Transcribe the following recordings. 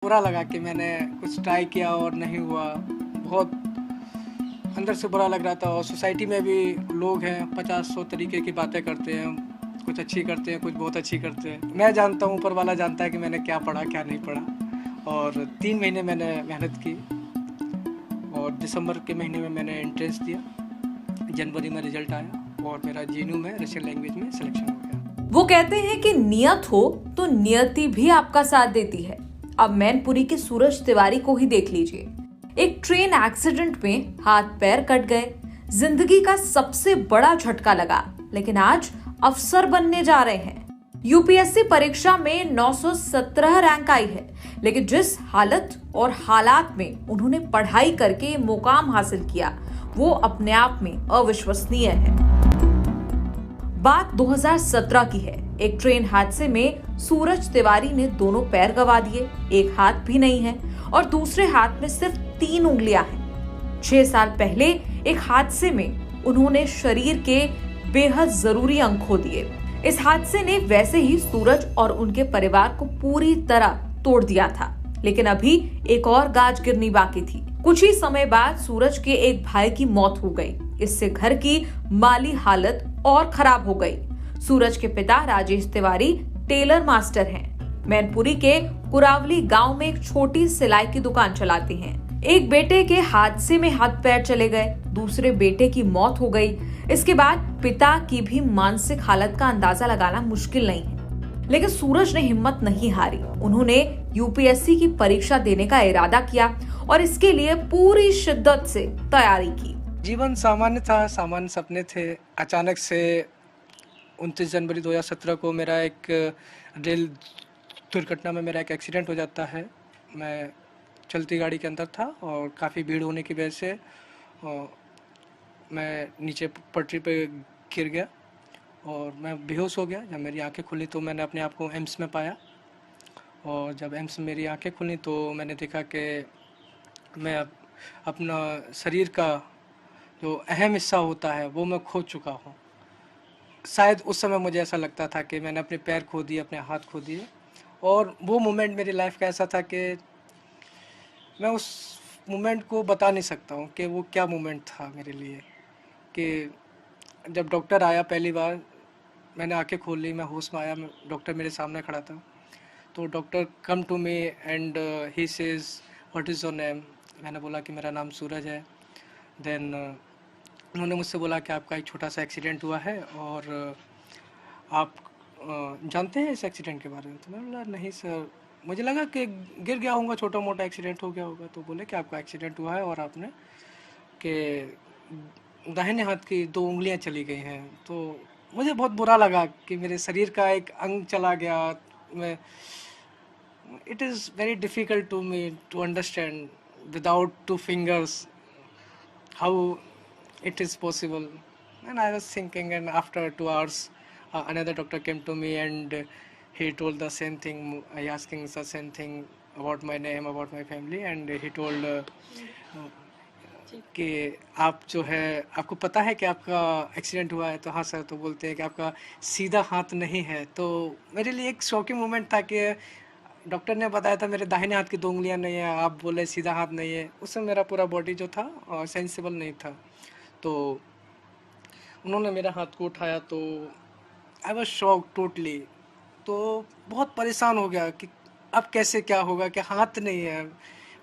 बुरा लगा कि मैंने कुछ ट्राई किया और नहीं हुआ। बहुत अंदर से बुरा लग रहा था और सोसाइटी में भी लोग हैं 50-100 तरीके की बातें करते हैं, कुछ अच्छी करते हैं, कुछ बहुत अच्छी करते हैं। मैं जानता हूँ, ऊपर वाला जानता है कि मैंने क्या पढ़ा, क्या नहीं पढ़ा। और 3 महीने मैंने मेहनत की और दिसंबर के महीने में मैंने एंट्रेंस दिया। जनवरी में रिजल्ट आया और मेरा जेएनयू में रशियन लैंग्वेज में सिलेक्शन हो गया। वो कहते हैं कि नियत हो तो नियति भी आपका साथ देती है। अब मैनपुरी के सूरज तिवारी को ही देख लीजिए। एक ट्रेन एक्सीडेंट में हाथ पैर कट गए, जिंदगी का सबसे बड़ा झटका लगा, लेकिन आज अफसर बनने जा रहे हैं। यूपीएससी परीक्षा में 917 रैंक आई है, लेकिन जिस हालत और हालात में उन्होंने पढ़ाई करके मुकाम हासिल किया, वो अपने आप में अविश्वसनीय है। बात 2017 की है। एक ट्रेन हादसे में सूरज तिवारी ने दोनों पैर गंवा दिए, एक हाथ भी नहीं है और दूसरे हाथ में सिर्फ 3 उंगलियां हैं। 6 साल पहले एक हादसे में उन्होंने शरीर के बेहद जरूरी अंग खो दिए। इस हादसे ने वैसे ही सूरज और उनके परिवार को पूरी तरह तोड़ दिया था, लेकिन अभी एक और गाज गिरनी बाकी थी। कुछ ही समय बाद सूरज के एक भाई की मौत हो गई। इससे घर की माली हालत और खराब हो गई। सूरज के पिता राजेश तिवारी टेलर मास्टर हैं। मैनपुरी के कुरावली गांव में एक छोटी सिलाई की दुकान चलाते हैं। एक बेटे के हादसे में हाथ पैर चले गए, दूसरे बेटे की मौत हो गई। इसके बाद पिता की भी मानसिक हालत का अंदाजा लगाना मुश्किल नहीं है, लेकिन सूरज ने हिम्मत नहीं हारी। उन्होंने यूपीएससी की परीक्षा देने का इरादा किया और इसके लिए पूरी शिद्दत से तैयारी की। जीवन सामान्य था, सामान्य सपने थे। अचानक से 29 जनवरी 2017 को मेरा एक रेल दुर्घटना में मेरा एक एक्सीडेंट हो जाता है। मैं चलती गाड़ी के अंदर था और काफ़ी भीड़ होने की वजह से मैं नीचे पटरी पे गिर गया और मैं बेहोश हो गया। जब मेरी आंखें खुली तो मैंने अपने आप को एम्स में पाया और जब एम्स में मेरी आंखें खुली तो मैंने देखा कि मैं अब अपना शरीर का जो अहम हिस्सा होता है वो मैं खो चुका हूँ। शायद उस समय मुझे ऐसा लगता था कि मैंने अपने पैर खो दिए, अपने हाथ खो दिए। और वो मोमेंट मेरी लाइफ का ऐसा था कि मैं उस मोमेंट को बता नहीं सकता हूँ कि वो क्या मोमेंट था मेरे लिए। कि जब डॉक्टर आया पहली बार, मैंने आंखें खोल ली, मैं होश में आया, डॉक्टर मेरे सामने खड़ा था। तो doctor come to me and he says what is your name. मैंने बोला कि मेरा नाम सूरज है। देन उन्होंने मुझसे बोला कि आपका एक छोटा सा एक्सीडेंट हुआ है और आप जानते हैं इस एक्सीडेंट के बारे में। तो मैंने बोला नहीं सर, मुझे लगा कि गिर गया होगा, छोटा मोटा एक्सीडेंट हो गया होगा। तो बोले कि आपका एक्सीडेंट हुआ है और आपने कि दाहिने हाथ की 2 उंगलियां चली गई हैं। तो मुझे बहुत बुरा लगा कि मेरे शरीर का एक अंग चला गया। मैं it is very difficult to me to understand without 2 fingers how it is possible. And I was thinking, and after 2 hours another doctor came to me and he told the same thing. I asking the same thing about my name, about my family, and he told कि आप जो है, आपको पता है कि आपका accident हुआ है। तो हाँ सर। तो बोलते हैं कि आपका सीधा हाथ नहीं है। तो मेरे लिए एक शॉकिंग मोमेंट था कि डॉक्टर ने बताया था मेरे दाहिने हाथ की 2 उंगलियां नहीं है, आप बोले सीधा हाथ नहीं है। उस समय मेरा पूरा बॉडी जो था सेंसिबल नहीं था। तो उन्होंने मेरा हाथ को उठाया तो आई वाज शॉक टोटली। तो बहुत परेशान हो गया कि अब कैसे क्या होगा कि हाथ नहीं है,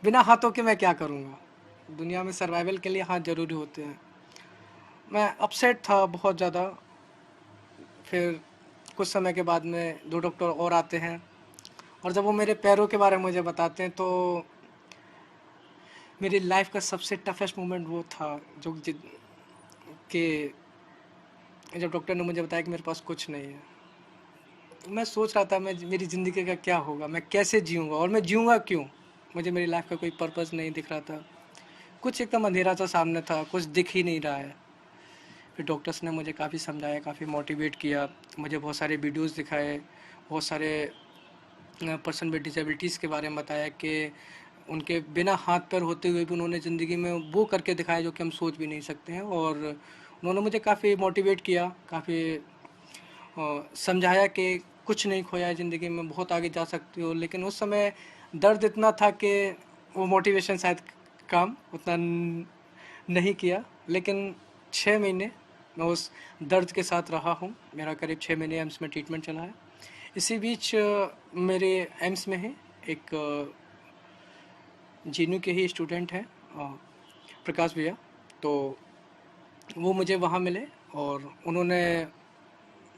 बिना हाथों के मैं क्या करूँगा। दुनिया में सर्वाइवल के लिए हाथ ज़रूरी होते हैं। मैं अपसेट था बहुत ज़्यादा। फिर कुछ समय के बाद में 2 डॉक्टर और आते हैं और जब वो मेरे पैरों के बारे में मुझे बताते हैं तो मेरी लाइफ का सबसे टफेस्ट मोमेंट वो था जो कि जब डॉक्टर ने मुझे बताया कि मेरे पास कुछ नहीं है। मैं सोच रहा था मैं मेरी ज़िंदगी का क्या होगा, मैं कैसे जीऊँगा और मैं जीऊँगा क्यों। मुझे मेरी लाइफ का कोई पर्पस नहीं दिख रहा था। कुछ एकदम अंधेरा सा सामने था, कुछ दिख ही नहीं रहा है। फिर डॉक्टर्स ने मुझे काफ़ी समझाया, काफ़ी मोटिवेट किया, मुझे बहुत सारे वीडियोस दिखाए, बहुत सारे पर्सन विद डिसेबिलिटीज़ के बारे में बताया कि उनके बिना हाथ पैर होते हुए भी उन्होंने ज़िंदगी में वो करके दिखाया जो कि हम सोच भी नहीं सकते हैं। और उन्होंने मुझे काफ़ी मोटिवेट किया, काफ़ी समझाया कि कुछ नहीं खोया है ज़िंदगी में, बहुत आगे जा सकते हो। लेकिन उस समय दर्द इतना था कि वो मोटिवेशन शायद काम उतना नहीं किया, लेकिन 6 महीने मैं उस दर्द के साथ रहा हूँ। मेरा करीब 6 महीने एम्स में ट्रीटमेंट चला है। इसी बीच मेरे एम्स में ही एक जीनू के ही स्टूडेंट हैं, प्रकाश भैया, तो वो मुझे वहाँ मिले और उन्होंने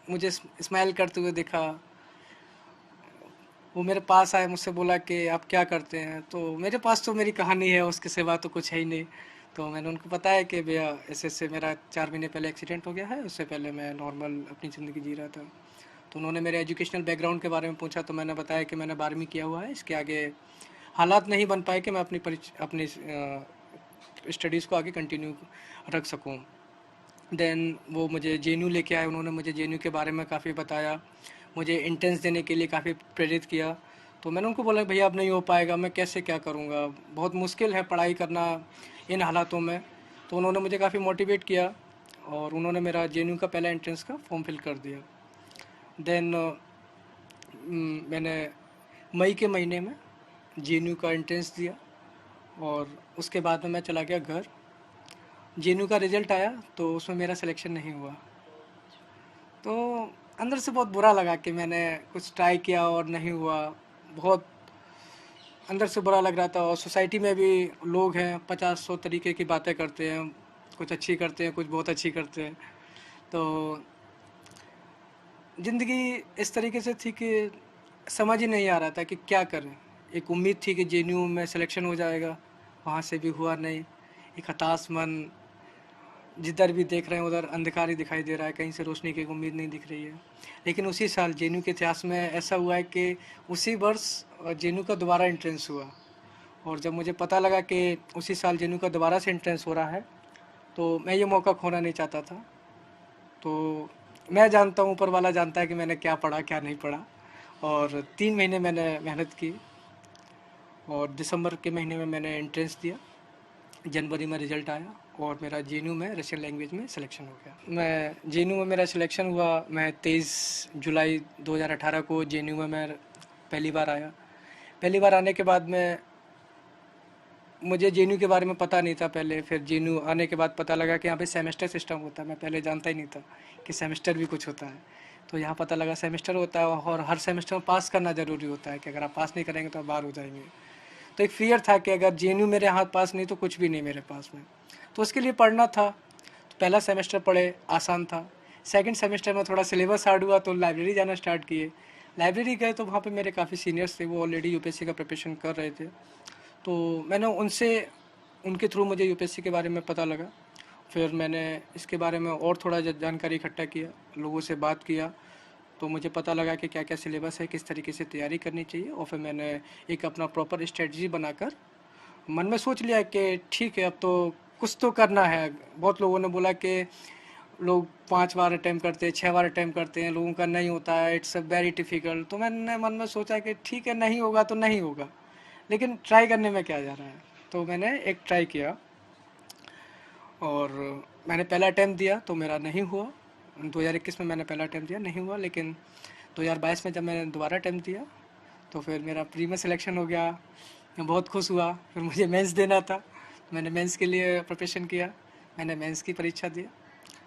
मुझे स्माइल करते हुए देखा। वो मेरे पास आए, मुझसे बोला कि आप क्या करते हैं। तो मेरे पास तो मेरी कहानी है, उसके सिवा तो कुछ है ही नहीं। तो मैंने उनको बताया कि भैया ऐसे मेरा 4 महीने पहले एक्सीडेंट हो गया है, उससे पहले मैं नॉर्मल अपनी ज़िंदगी जी रहा था। तो उन्होंने मेरे एजुकेशनल बैकग्राउंड के बारे में पूछा, तो मैंने बताया कि मैंने 12वीं किया हुआ है, इसके आगे हालात नहीं बन पाए कि मैं अपनी स्टडीज़ को आगे कंटिन्यू रख सकूँ। देन वो मुझे जेएनयू लेके आए, उन्होंने मुझे जेएनयू के बारे में काफ़ी बताया, मुझे इंट्रेंस देने के लिए काफ़ी प्रेरित किया। तो मैंने उनको बोला भैया अब नहीं हो पाएगा, मैं कैसे क्या करूँगा, बहुत मुश्किल है पढ़ाई करना इन हालातों में। तो उन्होंने मुझे काफ़ी मोटिवेट किया और उन्होंने मेरा जेएनयू का पहला एंट्रेंस का फॉर्म फिल कर दिया। देन मैंने मई के महीने में जेएनयू का एंट्रेंस दिया और उसके बाद में मैं चला गया घर। जेएनयू का रिज़ल्ट आया तो उसमें मेरा सिलेक्शन नहीं हुआ। तो अंदर से बहुत बुरा लगा कि मैंने कुछ ट्राई किया और नहीं हुआ। बहुत अंदर से बुरा लग रहा था। और सोसाइटी में भी लोग हैं 50-100 तरीके की बातें करते हैं, कुछ अच्छी करते हैं, कुछ बहुत अच्छी करते हैं। तो ज़िंदगी इस तरीके से थी कि समझ ही नहीं आ रहा था कि क्या करें। एक उम्मीद थी कि जेएनयू में सिलेक्शन हो जाएगा, वहाँ से भी हुआ नहीं। एक हताश मन, जिधर भी देख रहे हैं उधर अंधकार ही दिखाई दे रहा है, कहीं से रोशनी की उम्मीद नहीं दिख रही है। लेकिन उसी साल जेएनयू के इतिहास में ऐसा हुआ है कि उसी वर्ष जेएनयू का दोबारा एंट्रेंस हुआ। और जब मुझे पता लगा कि उसी साल जेएनयू का दोबारा से एंट्रेंस हो रहा है, तो मैं ये मौका खोना नहीं चाहता था। तो मैं जानता हूँ, ऊपर वाला जानता है कि मैंने क्या पढ़ा क्या नहीं पढ़ा। और 3 महीने मैंने मेहनत की और दिसंबर के महीने में मैंने एंट्रेंस दिया। जनवरी में रिज़ल्ट आया और मेरा जेएनयू में रशियन लैंग्वेज में सिलेक्शन हो गया। मैं जेएनयू में मेरा सिलेक्शन हुआ। मैं 23 जुलाई 2018 को जेएनयू में मैं पहली बार आया। पहली बार आने के बाद में मुझे जेएनयू के बारे में पता नहीं था पहले। फिर जेएनयू आने के बाद पता लगा कि यहाँ पे सेमेस्टर सिस्टम होता है। मैं पहले जानता ही नहीं था कि सेमेस्टर भी कुछ होता है। तो यहाँ पता लगा सेमेस्टर होता है और हर सेमेस्टर में पास करना ज़रूरी होता है कि अगर आप पास नहीं करेंगे तो आप बाहर हो जाएंगे। तो एक फियर था कि अगर जेएनयू मेरे हाथ पास नहीं तो कुछ भी नहीं मेरे पास में। तो उसके लिए पढ़ना था। तो पहला सेमेस्टर पढ़े, आसान था। सेकंड सेमेस्टर में थोड़ा सिलेबस हार्ड हुआ तो लाइब्रेरी जाना स्टार्ट किए। लाइब्रेरी गए तो वहाँ पे मेरे काफ़ी सीनियर्स थे, वो ऑलरेडी यूपीएससी का प्रिपरेशन कर रहे थे। तो मैंने उनके थ्रू मुझे यूपीएससी के बारे में पता लगा। फिर मैंने इसके बारे में और थोड़ा जानकारी इकट्ठा किया, लोगों से बात किया, तो मुझे पता लगा कि क्या क्या सिलेबस है, किस तरीके से तैयारी करनी चाहिए। और फिर मैंने एक अपना प्रॉपर स्ट्रेटजी बनाकर मन में सोच लिया कि ठीक है अब तो कुछ तो करना है। बहुत लोगों ने बोला कि लोग 5 बार अटैम्प्ट करते हैं, 6 बार अटैम्प्ट करते हैं, लोगों का नहीं होता है, इट्स अ वेरी डिफ़िकल्ट। तो मैंने मन में सोचा कि ठीक है नहीं होगा तो नहीं होगा, लेकिन ट्राई करने में क्या जा रहा है। तो मैंने एक ट्राई किया और मैंने पहला अटैम्प्ट दिया तो मेरा नहीं हुआ। 2021 में मैंने पहला अटैम्प्ट दिया, नहीं हुआ। लेकिन 2022 में जब मैंने दोबारा अटैम्प्ट दिया तो फिर मेरा प्री में सिलेक्शन हो गया। मैं बहुत खुश हुआ। फिर मुझे मेंस देना था, मैंने मेंस के लिए प्रिपरेशन किया। मैंने मेंस की परीक्षा दी।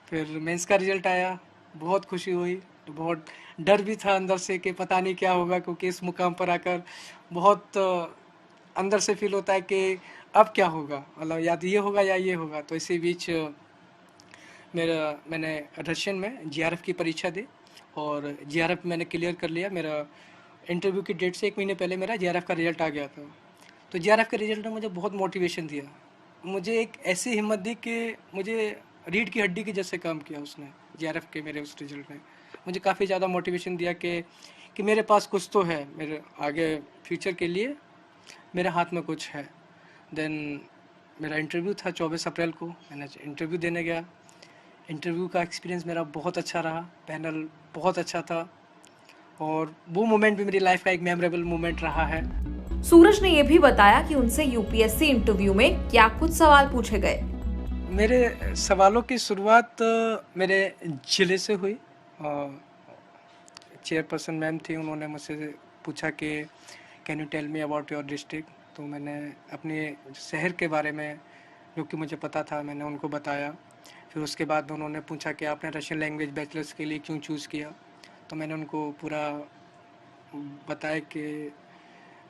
फिर मेंस का रिज़ल्ट आया, बहुत खुशी हुई। तो बहुत डर भी था अंदर से कि पता नहीं क्या होगा, क्योंकि इस मुकाम पर आकर बहुत अंदर से फील होता है कि अब क्या होगा, मतलब या तो ये होगा या ये होगा। तो इसी बीच मैंने रशियन में जीआरएफ की परीक्षा दी और जीआरएफ मैंने क्लियर कर लिया। मेरा इंटरव्यू की डेट से 1 महीने पहले मेरा जीआरएफ का रिज़ल्ट आ गया था। तो जीआरएफ के रिज़ल्ट ने मुझे बहुत मोटिवेशन दिया। मुझे एक ऐसी हिम्मत दी कि मुझे रीढ़ की हड्डी के जैसे काम किया उसने। जीआरएफ के मेरे उस रिज़ल्ट ने मुझे काफ़ी ज़्यादा मोटिवेशन दिया कि मेरे पास कुछ तो है, मेरे आगे फ्यूचर के लिए मेरे हाथ में कुछ है। देन मेरा इंटरव्यू था 24 अप्रैल को, मैंने इंटरव्यू देने गया। इंटरव्यू का एक्सपीरियंस मेरा बहुत अच्छा रहा, पैनल बहुत अच्छा था और वो मोमेंट भी मेरी लाइफ का एक मेमोरेबल मोमेंट रहा है। सूरज ने यह भी बताया कि उनसे यूपीएससी इंटरव्यू में क्या कुछ सवाल पूछे गए। मेरे सवालों की शुरुआत मेरे जिले से हुई। चेयरपर्सन मैम थी, उन्होंने मुझसे पूछा कि can you tell me about your district. तो मैंने अपने शहर के बारे में जो कि मुझे पता था मैंने उनको बताया। फिर उसके बाद उन्होंने पूछा कि आपने रशियन लैंग्वेज बैचलर्स के लिए क्यों चूज़ किया। तो मैंने उनको पूरा बताया कि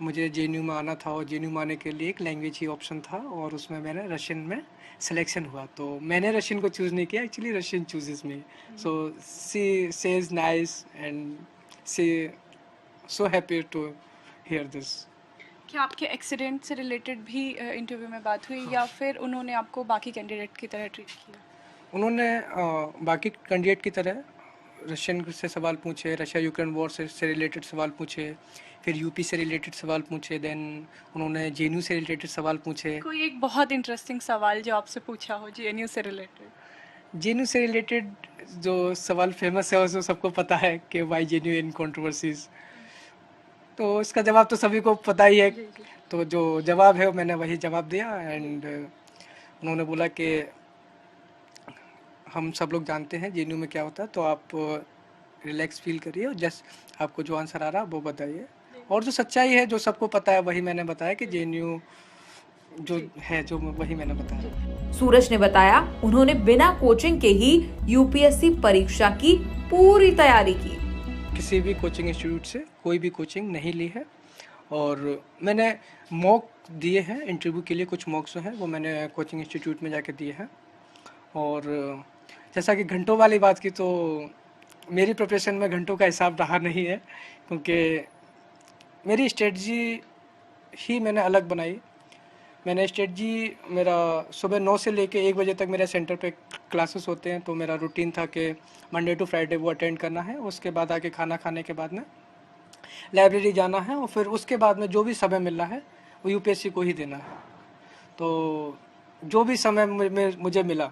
मुझे जेएनयू में आना था और जेएनयू में आने के लिए एक लैंग्वेज ही ऑप्शन था और उसमें मैंने रशियन में सिलेक्शन हुआ। तो मैंने रशियन को चूज़ नहीं किया, actually Russian chooses me. So she says nice and she so happy to hear this. क्या आपके एक्सीडेंट से रिलेटेड भी इंटरव्यू में बात हुई या फिर उन्होंने आपको बाकी कैंडिडेट की तरह ट्रीट किया? उन्होंने बाकी कैंडिडेट की तरह रशियन से सवाल पूछे, रशिया यूक्रेन वॉर से रिलेटेड सवाल पूछे, फिर यूपी से रिलेटेड सवाल पूछे, देन उन्होंने जेएनयू से रिलेटेड सवाल पूछे। कोई एक बहुत इंटरेस्टिंग सवाल जो आपसे पूछा हो जेएनयू से रिलेटेड? जेएनयू से रिलेटेड जो सवाल फेमस है उसको सबको पता है कि वाई जेएनयू इन कंट्रोवर्सीज। तो इसका जवाब तो सभी को पता ही है। तो जो जवाब है मैंने वही जवाब दिया एंड उन्होंने बोला कि हम सब लोग जानते हैं जेएनयू में क्या होता है, तो आप रिलैक्स फील करिए और जस्ट आपको जो आंसर आ रहा है वो बताइए। और जो सच्चाई है जो सबको पता है वही मैंने बताया कि जेएनयू जो है जो वही मैंने बताया। सूरज ने बताया उन्होंने बिना कोचिंग के ही यूपीएससी परीक्षा की पूरी तैयारी की। किसी भी कोचिंग इंस्टीट्यूट से कोई भी कोचिंग नहीं ली है और मैंने मॉक दिए हैं इंटरव्यू के लिए। कुछ मॉक्स हैं वो मैंने कोचिंग इंस्टीट्यूट में जाके दिए हैं। और जैसा कि घंटों वाली बात की, तो मेरी प्रिपरेशन में घंटों का हिसाब रहा नहीं है क्योंकि मेरी स्ट्रेटजी ही मैंने अलग बनाई। मैंने स्ट्रेटजी मेरा सुबह 9 से लेके 1 बजे तक मेरे सेंटर पे क्लासेस होते हैं। तो मेरा रूटीन था कि मंडे टू फ्राइडे वो अटेंड करना है। उसके बाद आके खाना खाने के बाद में लाइब्रेरी जाना है और फिर उसके बाद में जो भी समय मिल रहा है वो यूपीएससी को ही देना है। तो जो भी समय मुझे मिला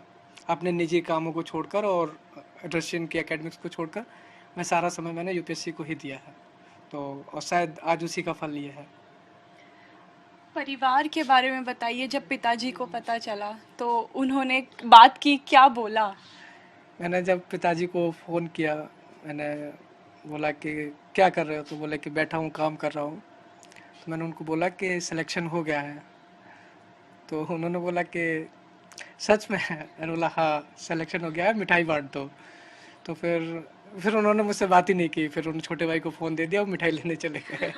अपने निजी कामों को छोड़कर और रशियन की एकेडमिक्स को छोड़कर मैं सारा समय मैंने यूपीएससी को ही दिया है। तो और शायद आज उसी का फल ये है। परिवार के बारे में बताइए, जब पिताजी को पता चला तो उन्होंने बात की, क्या बोला? मैंने जब पिताजी को फ़ोन किया मैंने बोला कि क्या कर रहे हो, तो बोले कि बैठा हूँ काम कर रहा हूँ। तो मैंने उनको बोला कि सिलेक्शन हो गया है। तो उन्होंने बोला कि सच में? मैंने बोला हाँ सिलेक्शन हो गया है, मिठाई बांट दो। तो फिर उन्होंने मुझसे बात ही नहीं की। फिर उन्होंने छोटे भाई को फ़ोन दे दिया और मिठाई लेने चले गए।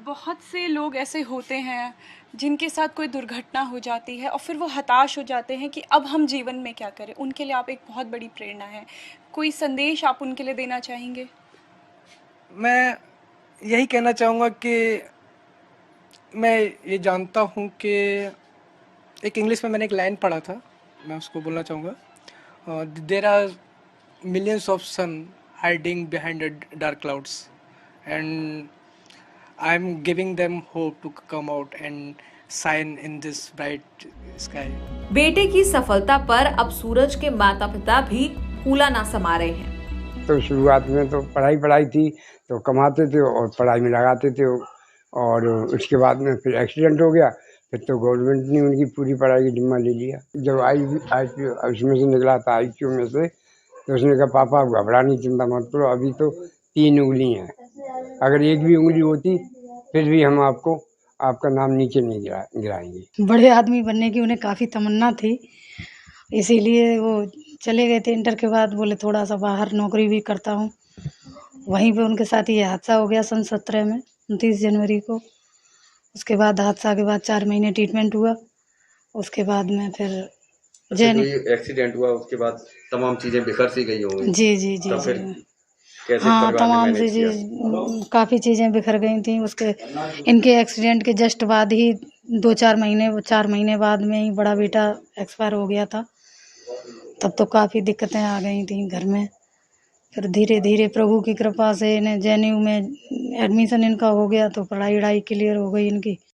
बहुत से लोग ऐसे होते हैं जिनके साथ कोई दुर्घटना हो जाती है और फिर वो हताश हो जाते हैं कि अब हम जीवन में क्या करें। उनके लिए आप एक बहुत बड़ी प्रेरणा है। कोई संदेश आप उनके लिए देना चाहेंगे? मैं यही कहना चाहूँगा कि मैं ये जानता हूँ कि एक इंग्लिश में मैंने एक लाइन पढ़ा था, मैं उसको बोलना चाहूँगा। There are millions of sun hiding behind dark clouds and I am giving them hope to come out and shine in this bright sky. बेटे की सफलता पर अब सूरज के माता पिता भी फूला ना समा रहे हैं। तो शुरुआत में तो पढ़ाई थी तो कमाते थे और पढ़ाई में लगाते थे और उसके बाद में फिर एक्सीडेंट हो गया। फिर तो गवर्नमेंट ने उनकी पूरी पढ़ाई की जिम्मा ले लिया। जब आई उसमें से निकला था IQ में से, तो उसने कहा पापा आप घबराने की चिंता मत करो, अभी तो 3 उंगली हैं, अगर एक भी उंगली होती फिर भी हम आपका नाम नीचे नहीं गिराएंगे। बड़े आदमी बनने की उन्हें काफ़ी तमन्ना थी, इसीलिए वो चले गए थे। इंटर के बाद बोले थोड़ा सा बाहर नौकरी भी करता हूँ। वहीं पे उनके साथ ये हादसा हो गया सन 17 में 29 जनवरी को। उसके बाद हादसा के बाद 4 महीने ट्रीटमेंट हुआ। उसके बाद में फिर एक्सीडेंट हुआ, उसके बाद तमाम चीज़ें बिखर सी गई होंगी। जी हाँ, तमाम चीज़ें काफ़ी चीज़ें बिखर गई थी। इनके एक्सीडेंट के जस्ट बाद ही 4 महीने बाद में ही बड़ा बेटा एक्सपायर हो गया था। तब तो काफ़ी दिक्कतें आ गई थी घर में। फिर धीरे धीरे प्रभु की कृपा से इन्हें जेएनयू में एडमिशन इनका हो गया तो पढ़ाई क्लियर हो गई इनकी।